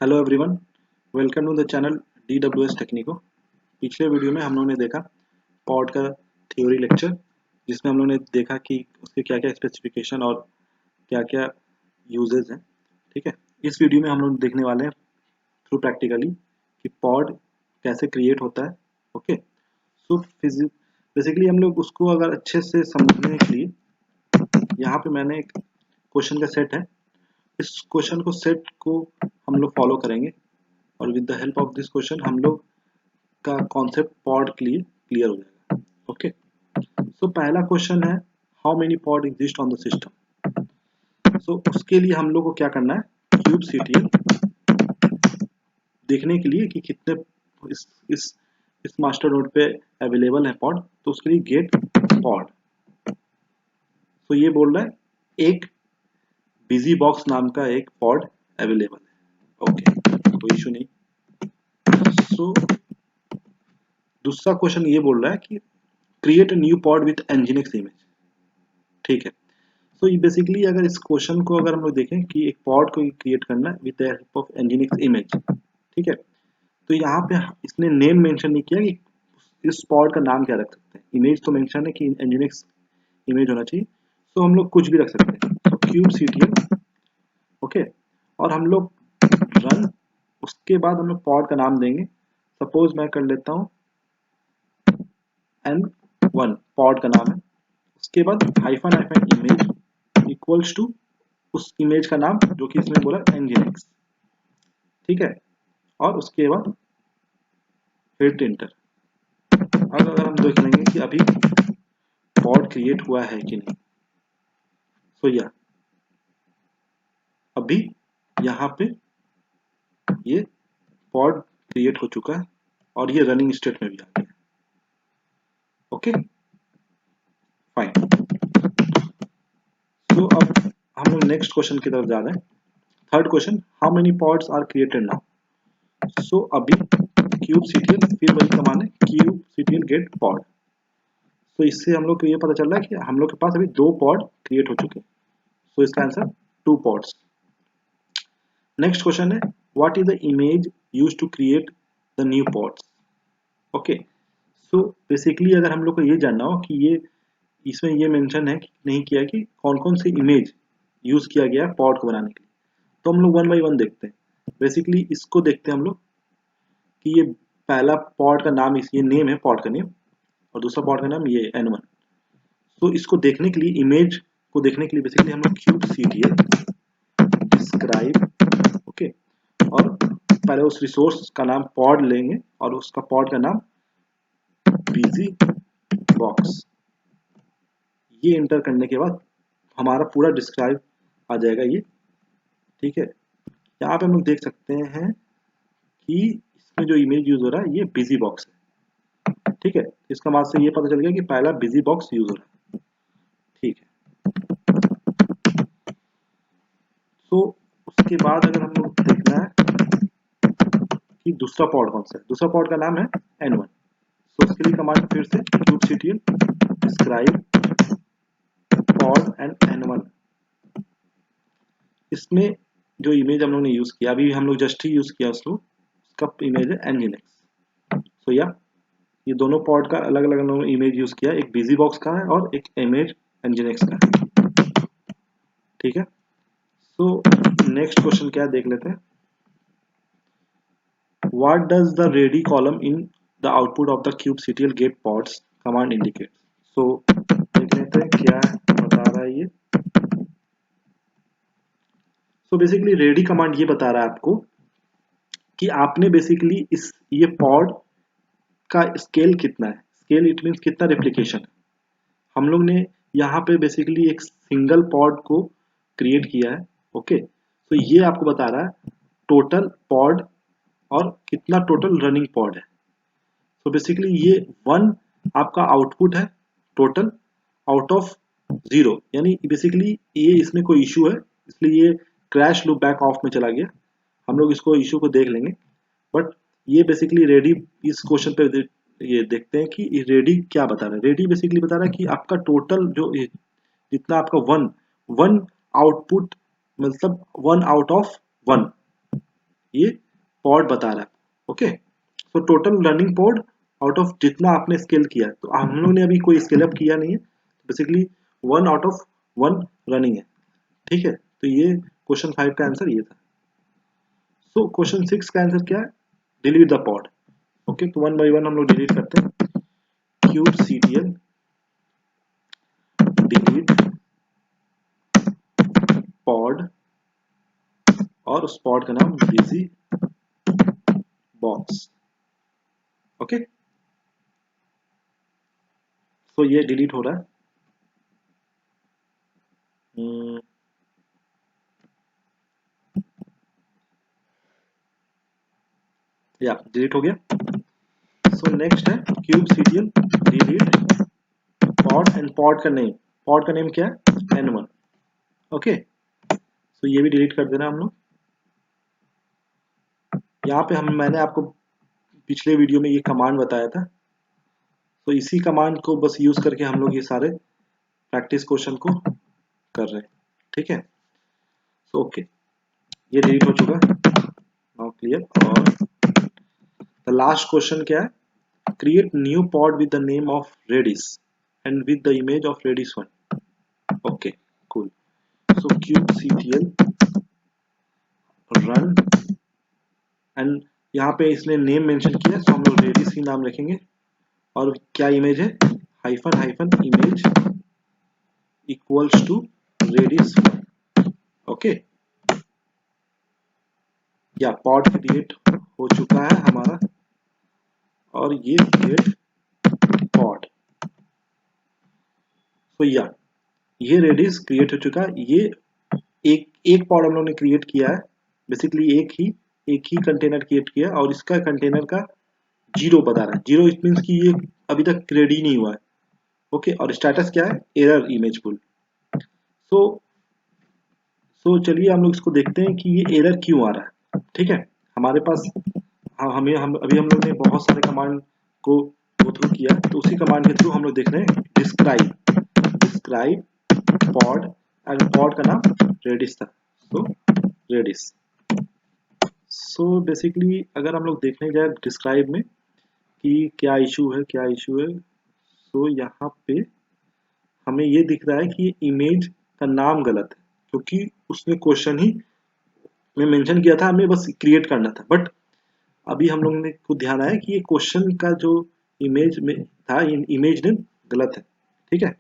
Hello everyone, welcome to the channel DWS Techniko. पिछले video में हम लोगों ने देखा पॉड का थ्योरी लेक्चर, जिसमें हम लोगों ने देखा कि उसके क्या क्या स्पेसिफिकेशन और क्या क्या यूजेस हैं। ठीक है, इस वीडियो में हम लोग देखने वाले हैं थ्रू प्रैक्टिकली कि पॉड कैसे क्रिएट होता है। ओके, सो बेसिकली हम लोग उसको अगर अच्छे से समझने के लिए यहाँ पे मैंने एक क्वेश्चन का सेट है। इस क्वेश्चन को सेट को हम लोग फॉलो करेंगे और with the help of this question हम लोग का कॉन्सेप्ट पॉड के लिए क्लियर हो जाएगा। ओके, सो पहला क्वेश्चन है how many pod exist on the system. So उसके लिए हम लोग को क्या करना है, kubectl देखने के लिए कि कितने इस मास्टर नोड पे अवेलेबल है पॉड, तो उसके लिए गेट पॉड। तो ये बोल रहा है एक बिजी बॉक्स नाम का एक पॉड अवेलेबल है। ओके, कोई इशू नहीं। सो दूसरा क्वेश्चन ये बोल रहा है कि create a new pod with nginx image. ठीक है, तो ये बेसिकली अगर इस क्वेश्चन को अगर हम लोग देखें कि एक पॉड को क्रिएट करना है with the help of nginx image, ठीक है, तो यहाँ पे इसने नेम मेंशन नहीं किया कि इस पॉड का नाम क्या रख सकते हैं। इमेज तो मेंशन है कि nginx इमेज होना चाहिए, तो हम लोग कुछ भी रख सकते हैं। तो kubectl, ओके, और हम लोग रन, उसके बाद हम लोग पॉड का नाम देंगे। सपोज मैं कर लेता हूँ n1 पॉड का नाम है। उसके बाद hyphen hyphen image equals to उस इमेज का नाम जो कि इसमें बोला nginx। ठीक है, और उसके बाद हिट एंटर। अब अगर हम देख लेंगे कि अभी पॉड क्रिएट हुआ है कि नहीं, तो या अभी यहाँ पे ये पॉड क्रिएट हो चुका है और ये रनिंग स्टेट में भी आ गया। Okay, fine. तो अब हम लोग नेक्स्ट क्वेश्चन की तरफ जा रहे हैं। Third question, how many pods are created now. So अभी kubectl, फिर वही कमांड है kubectl गेट पॉड। तो इससे हम लोग को ये पता चल रहा है कि हम लोग के पास अभी 2 पॉड क्रिएट हो चुके हैं। सो इसका आंसर 2 पॉड्स। नेक्स्ट क्वेश्चन है what is the image used to create the new pods. Okay, so basically अगर हम लोग को ये जानना हो कि ये इसमें ये मेंशन है कि नहीं किया कि कौन कौन सी इमेज यूज किया गया है पॉड को बनाने के लिए, तो हम लोग वन बाई वन देखते हैं। बेसिकली इसको देखते हैं हम लोग कि ये पहला पॉड का नाम, ये नेम है पॉड का नेम, और दूसरा पॉड का नाम ये n1। तो इसको देखने के लिए, इमेज को देखने के लिए बेसिकली हम लोग kubectl डिस्क्राइब, ओके, और पहले उस रिसोर्स का नाम पॉड लेंगे और उसका पॉड का नाम बिजी बॉक्स। ये एंटर करने के बाद हमारा पूरा डिस्क्राइब आ जाएगा ये। ठीक है, यहाँ पे हम लोग देख सकते हैं कि इसमें जो इमेज यूज हो रहा है ये बिजी बॉक्स है। ठीक है, इसका मतलब से ये पता चल गया कि पहला बिजी बॉक्स यूज हो रहा है। ठीक है, तो उसके बाद अगर हम लोग देखना है कि दूसरा पॉड कौन सा है, दूसरा पॉड का नाम है n1। तो उसके लिए कमांड फिर से kubectl describe pod and n1। इसमें जो इमेज हम लोग ने यूज किया, अभी हम लोग जस्ट ही यूज किया उसको, उसका इमेज है nginx। तो या ये दोनों पॉड का अलग अलग हम लोगों ने इमेज यूज किया, एक बिजी बॉक्स का है और एक इमेज nginx का है। ठीक है, सो नेक्स्ट क्वेश्चन क्या है देख लेते हैं। What does the ready column in the output of the kubectl get pods command indicate? So देख लेते हैं क्या बता रहा है ये। So basically ready command ये बता रहा है आपको कि आपने बेसिकली इस ये पॉड का स्केल कितना है। स्केल इट मीन्स कितना रेप्लिकेशन है। हम लोग ने यहाँ पे बेसिकली एक सिंगल पॉड को क्रिएट किया है। ओके, तो ये आपको बता रहा है टोटल पॉड और कितना टोटल रनिंग पॉड है। तो बेसिकली ये 1 आपका आउटपुट है टोटल आउट ऑफ 0, यानी बेसिकली ये इसमें कोई इशू है इसलिए ये क्रैश लूप बैक ऑफ में चला गया। हम लोग इसको इशू को देख लेंगे, बट ये बेसिकली रेडी इस क्वेश्चन पे ये देखते हैं कि रेडी क्या बता रहा है। रेडी बेसिकली बता रहा है कि आपका टोटल जो जितना आपका वन वन आउटपुट, मतलब 1 आउट ऑफ 1, ये पॉड बता रहा है। ओके, तो total running pod out of जितना आपने स्केल किया, तो हम लोग ने अभी कोई स्केल अप किया नहीं है, बेसिकली 1 आउट ऑफ 1 रनिंग है। ठीक है, तो ये क्वेश्चन 5 का आंसर ये था। सो क्वेश्चन 6 का आंसर क्या है? Delete the pod. ओके, तो 1 बाय 1 हम लोग डिलीट करते हैं। kubectl डिलीट पॉड, और उस पॉड का नाम बिजी बॉक्स। ओके, तो ये डिलीट हो रहा है। या डिलीट हो गया। सो नेक्स्ट है kubectl delete pod and pod का नेम। पॉड का नेम क्या है? n1। ओके, तो ये भी डिलीट कर देना हम लोग। यहाँ पे मैंने आपको पिछले वीडियो में ये कमांड बताया था, तो इसी कमांड को बस यूज करके हम लोग ये सारे प्रैक्टिस क्वेश्चन को कर रहे हैं। ठीक है, तो ओके, ये डिलीट हो चुका, नाउ क्लियर। और द लास्ट क्वेश्चन क्या है? Create new pod with the name of redis and with the image of redis one. Okay, cool. So kubectl run, and यहाँ पे इसने नेम मेंशन किया, तो हम लोग रेडिस ही नाम रखेंगे। और क्या इमेज है? Hyphen hyphen image equals to redis one. Okay, या पॉड क्रिएट हो चुका है हमारा, और ये गेट पॉड। तो या ये रेडिस क्रिएट हो चुका है। ये एक एक पॉड हम लोग ने क्रिएट किया है, बेसिकली एक ही कंटेनर क्रिएट किया, और इसका कंटेनर का 0 बता रहा है। 0 इट मीन्स कि ये अभी तक क्रिएट ही नहीं हुआ है। ओके, और स्टेटस क्या है? एरर इमेज पुल। सो चलिए हम लोग इसको देखते हैं कि ये एरर क्यों आ रहा है। ठीक है, हमारे पास अभी हम लोग ने बहुत सारे कमांड को गो थ्रू किया, तो उसी कमांड के थ्रू हम लोग देख रहे हैं डिस्क्राइब पॉड, एंड पॉड का नाम रेडिस था, तो रेडिस। सो बेसिकली अगर हम लोग देखने जाए डिस्क्राइब में कि क्या इशू है, तो यहाँ पे हमें ये दिख रहा है कि ये इमेज का नाम गलत है, क्योंकि उसने क्वेश्चन ही में मेंशन किया था, हमें बस क्रिएट करना था। बट अभी हम लोग ने को ध्यान आया कि ये क्वेश्चन का जो इमेज में था, इमेज नेम गलत है। ठीक है,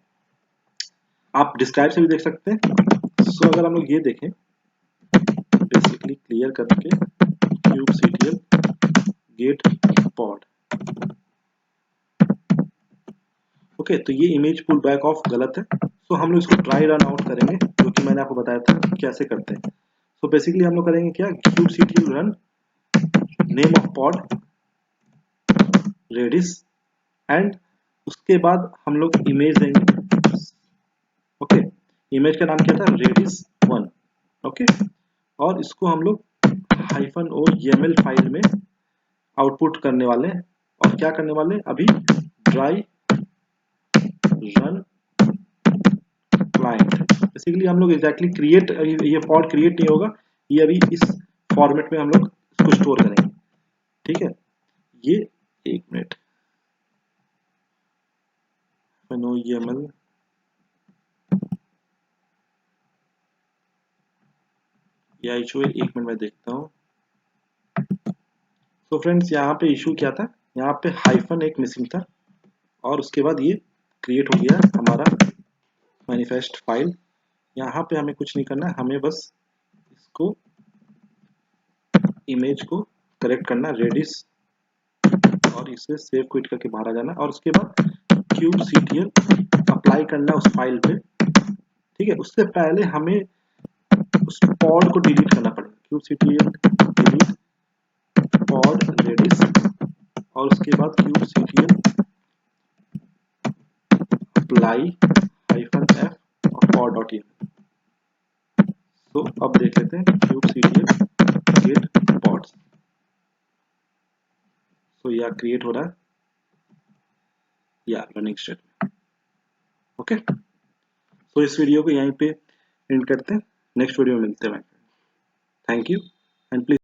आप डिस्क्राइब से भी देख सकते हैं। सो अगर हम लोग ये देखें, बेसिकली क्लियर करके kubectl गेट पॉड। ओके, तो ये इमेज पुल बैक ऑफ गलत है। सो हम लोग इसको ट्राई रन आउट करेंगे, जो कि मैंने आपको बताया था कैसे करते हैं। सो बेसिकली हम लोग करेंगे क्या? kubectl run name of pod Redis, and उसके बाद हम लोग इमेज देंगे। ओके, इमेज का नाम क्या था? रेडिस1। ओके, और इसको हम लोग -o YAML फाइल में आउटपुट करने वाले हैं। और क्या करने वाले हैं? अभी ट्राई रन क्लाइंट। बेसिकली हम लोग एग्जैक्टली क्रिएट, ये पॉड क्रिएट नहीं होगा, ये अभी इस फॉर्मेट में हम लोग इसको स्टोर करेंगे। ठीक है, ये एक मिनट, नो YAML, या इशू है, एक मिनट में देखता हूँ। तो फ्रेंड्स यहाँ पे इशू क्या था? यहाँ पे हाइफन एक मिसिंग था, और उसके बाद ये क्रिएट हो गया हमारा मैनिफेस्ट फाइल। यहाँ पे हमें कुछ नहीं करना, हमें बस इसको इमेज को करेक्ट करना, रेडिस, और इसे सेव क्विट करके बाहर आ जाना, और उसके बाद kubectl अप्लाई करना उस फाइल पे। ठीक है, उससे पहले हमें उस पॉड को डिलीट करना पड़ेगा। kubectl डिलीट पॉड रेडिस, और उसके बाद kubectl अप्लाई -f और pod.yml। तो अब देख लेते हैं kubectl गेट पॉड्स। तो यह क्रिएट हो रहा है, या रनिंग स्टेट। ओके, तो इस वीडियो को यहीं पे एंड करते हैं, नेक्स्ट वीडियो में मिलते हैं। Thank you, and please